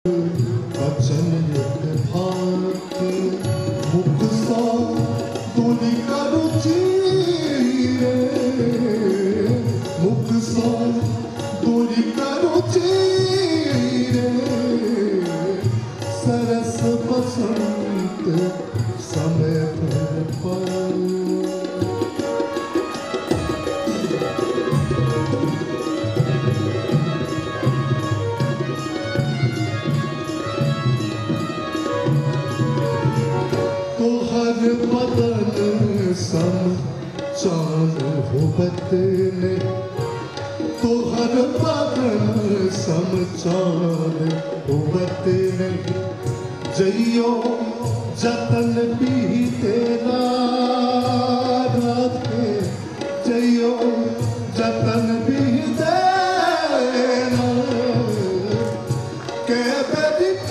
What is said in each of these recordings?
वचन एक भात मुख सा तुनि करू चीरे, मुख सा तुनि करू चीरे, सरस बसंत समय पर बदन सम चांद होबत ने, तो हर बदन सम चांद होबत ने, जइयो जतन भी तेरा राधे, जइयो जतन भी तेरा, के बेदिका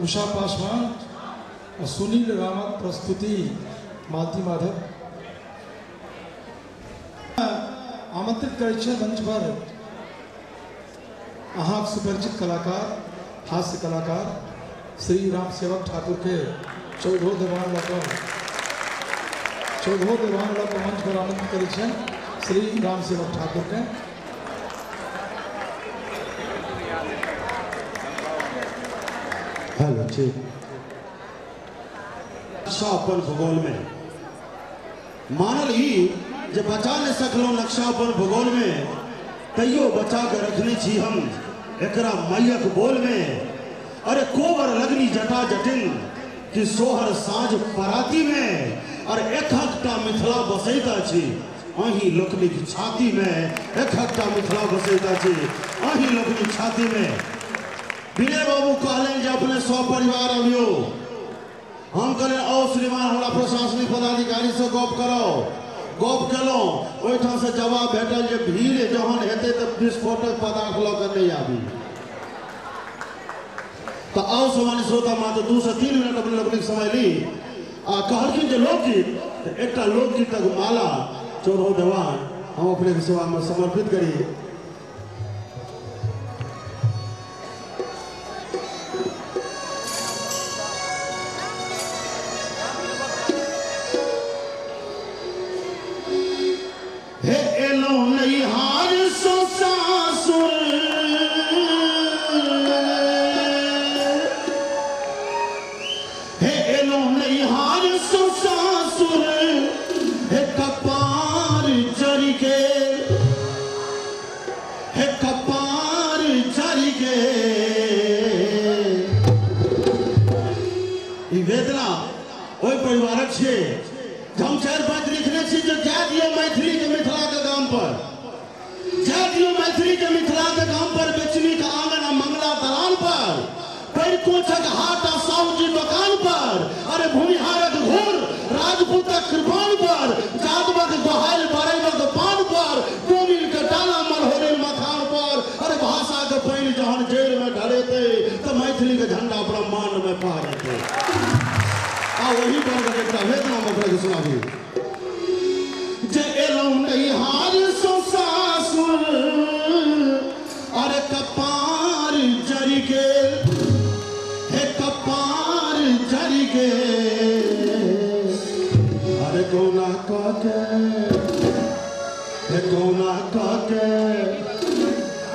उषा पासवान और सुनील रावत प्रस्तुति मालती माधव। आमंत्रित करे मंच पर अहाँ सुपरिचित कलाकार हास्य कलाकार श्री राम सेवक ठाकुर के चौदह देवान मंच पर आमंत्रित करे श्री राम सेवक ठाकुर के। हेलो ठीक अपन भूगोल में मानल ही जे बचा नहीं सकलो नक्शा अपन भूगोल में तैयो बचा के रखने छी हम एकरा मैयक बोल में। अरे कोबर लगनी जटा जटिन कि सोहर साँझ पराती में और एकटा मिथिला बसैता छी अही लोकनिक छाती में। एकटा मिथिला बसैता छी अही लोकनिक छाती में। विनय बाबू कहलें जे अपने सपरिवार अबियो। हम कहले आओ श्रीमान हमरा प्रशासनिक पदाधिकारी से गप करो। गप केलो ओइठाम से जवाब भेटल जे भीड़ जहन हेते त विस्फोटक पदार्थ ल के नहीं आबी। तो आओ सामान्य श्रोता मात्र 2 से 3 मिनट अपने लोग समय ली आ कहलखिन जे लोकगीत एकटा लोकगीतक माला चौदह देवान हम अपने के सेवा में समर्पित करी। हम 4-5 लिखने जो जा दियो मैथिली के मिथिला के गाम पर, जा दियो मैथिली के मिथिला के गाम पर, बेचनी का आंगन मंगला दलान पर, पैर कोचक हाट साहू दुकान पर, अरे भूमिहारक घोर राजपूतक कृपान पर, जातवक दोहाइल बरैवक पान पर, कोमिल के डाला मलहोरे मखान पर, अरे भाषा के पैन जहन जेल में ढलेते तो मैथिली के झंडा ब्रह्मांड में फहरते। वही पर एकटा वेदना मकरा के सुनाबी जे एलौ नहीं हार सो सासुर अरे कपार जरी के हे कपार जरी के अरे कोना काके हे कोना काके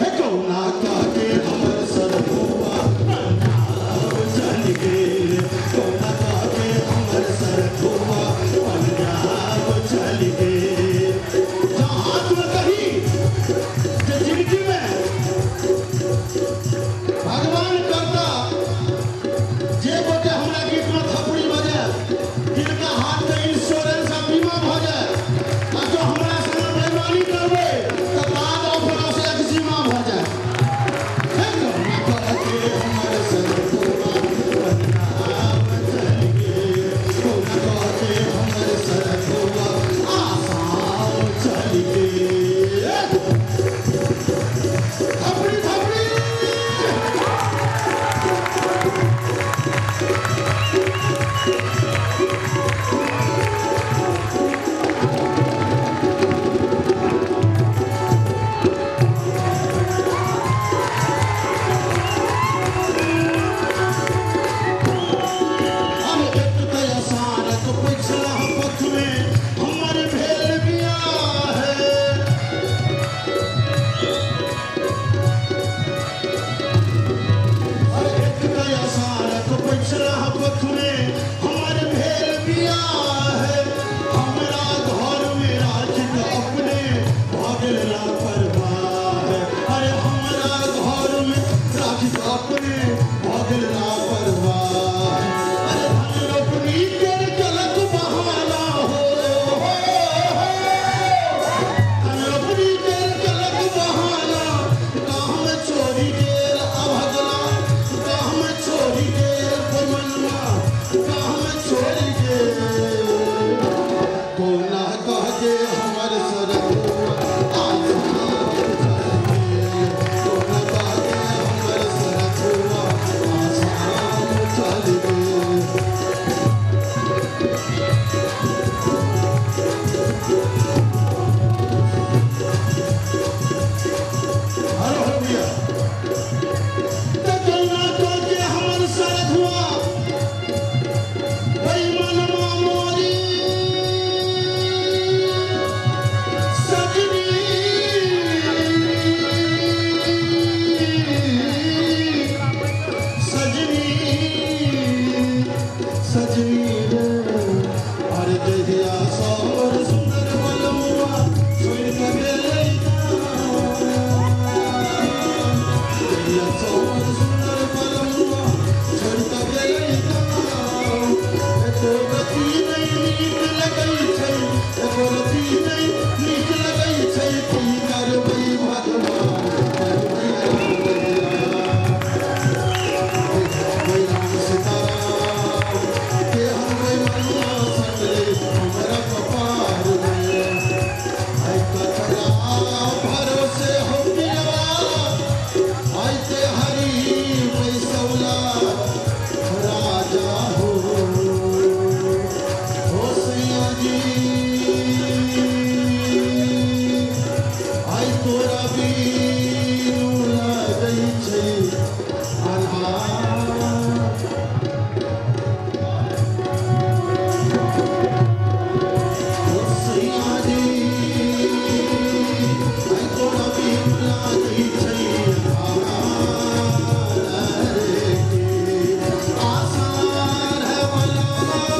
हे कोना काके हमर सर हुआ पंजाब जरी के कोना सर धुआ पंजाब चल गए। जहाँ तुम कहीं जिंदगी में भगवान करता जे बोटे हमरा गीत में थपड़ी बजे जिनका हाथ में इंश्योरेंस आ बीमा भ जाए आ जो हमरा संग बेईमानी करबे तो बाद ऑफर से एक सीमा भ जाए। नीक लगै छै की करबै भगवान करबै राम सीताराम के हरबै मनुआ सकले हमरा कपार में आई कतरा भरोसे हो पिया आई ते हरी पैसौला राजा हो सैया जी आई तोरा बीनू लगै छै आधार सैया जी आई तोरा बीनू लगै छै आसान है वाला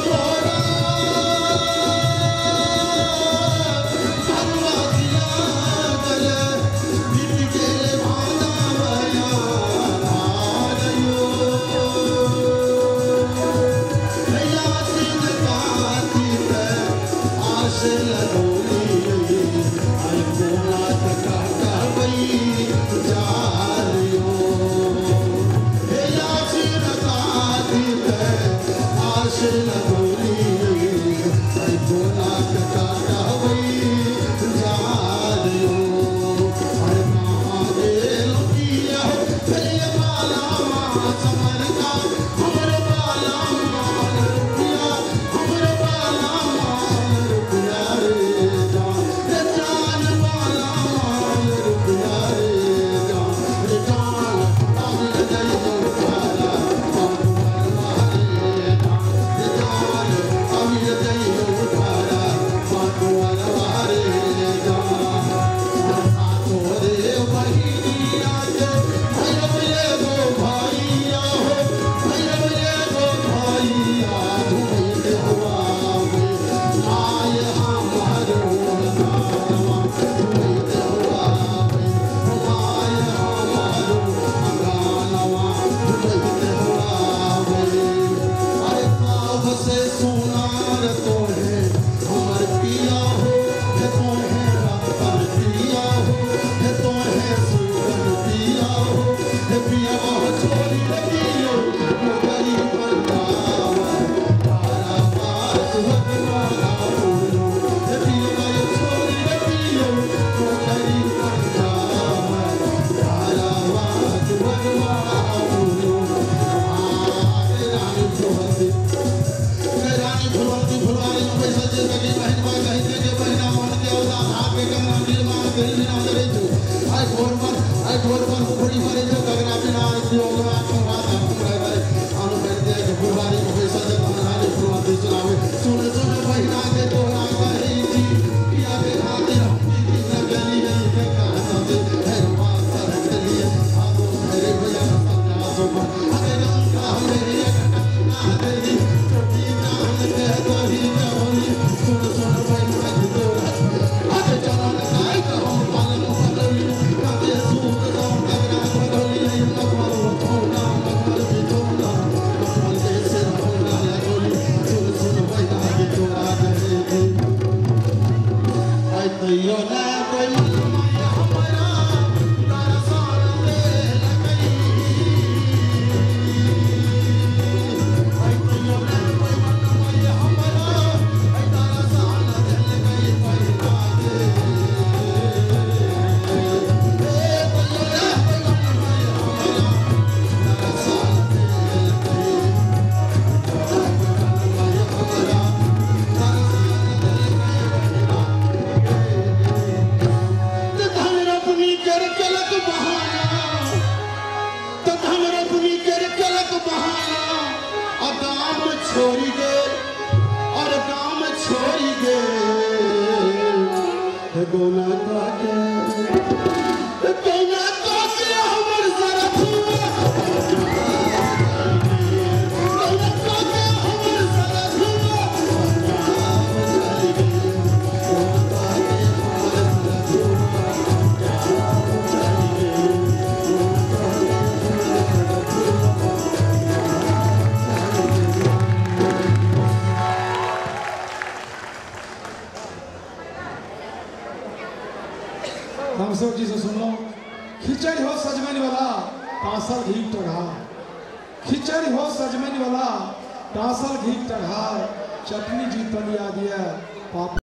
मोरा हलवा दिया गले बीत गेले भाना भया आयो भैया सिंह काती पे आस लगोली आई कोला तका कहबई जालियो भैया सिंह काती पे आस लगोली आई कोला तका कहबई जालियो अरे महादेव किया भले बाला मां समर का हमरे बाला मां रुपया हमरे बाला मां रुपया रे जान बाला मां रुपया रे जान आगे गई जो तारा बाबूला रे जान आगे गई जो तारा बाबूला रे जान तोरे बहिनिया के भैरवले गो भैया हो भैरवले गो भैया धुमैते हुआ आय हमार गानवा धुमैते हुआ आय हमार गानवा धुमैते हुआ अरे कब से सुनार तोहे हमर पिया हो हे तोहे रतन पिया हो हे तोहे सुगन पिया हो हे पिया छोरी रखियो गरी बंदावा तारा बात भगवाना बोलो हे पिया छोरी रखियो गरी बंदावा तारा बात भगवाना बोलो रानी भगवती फुलवारी में पैसा दे सके बहन बा कहीं के बहना मन के औदा हाथ में कम दिल मान दिल बिना करे जो आई भोर पर बड़ी मारे जो गगना बिना दियो गवा बात हमरा करे आनो कर दे के फुलवारी में पैसा दे रानी फुलवारी चलावे सुन बहना के तोरा कही जी पिया के खातिर की लगली है के कहना दे है बात कर लिए आगो मेरे भैया समझा सो अरे रंग का मेरे कटना दे छोटी जान के तोरी जवनी सुन बहना की तोरा आगे चला लगाई तो हम पालन बदली काते सूत तो गगना बदली है लगवाओ थोड़ा मगर भी थोड़ा मगर के से थोड़ा लगोली सुन बहना की तोरा दे आई तो यो ना कोई माया हमारा दरसान दे लगई आई तो यो ना कोई माया हमारा दरसान दे लगई पैदा दे तो यो ना कोई माया हमारा दरसान दे लगई माया हमारा धन रत्नी कर चलक बहाना और गाम छोड़ी गे और गाम छोड़ी गे गोना काटे हमर जरा रामसेवक जी से सुन लो। खिचड़ी हो सजमन वाला तासल घी टघार, खिचड़ी हो सजमन वाला तासल घी टघार, चटनी जी तलिया दिया पापड़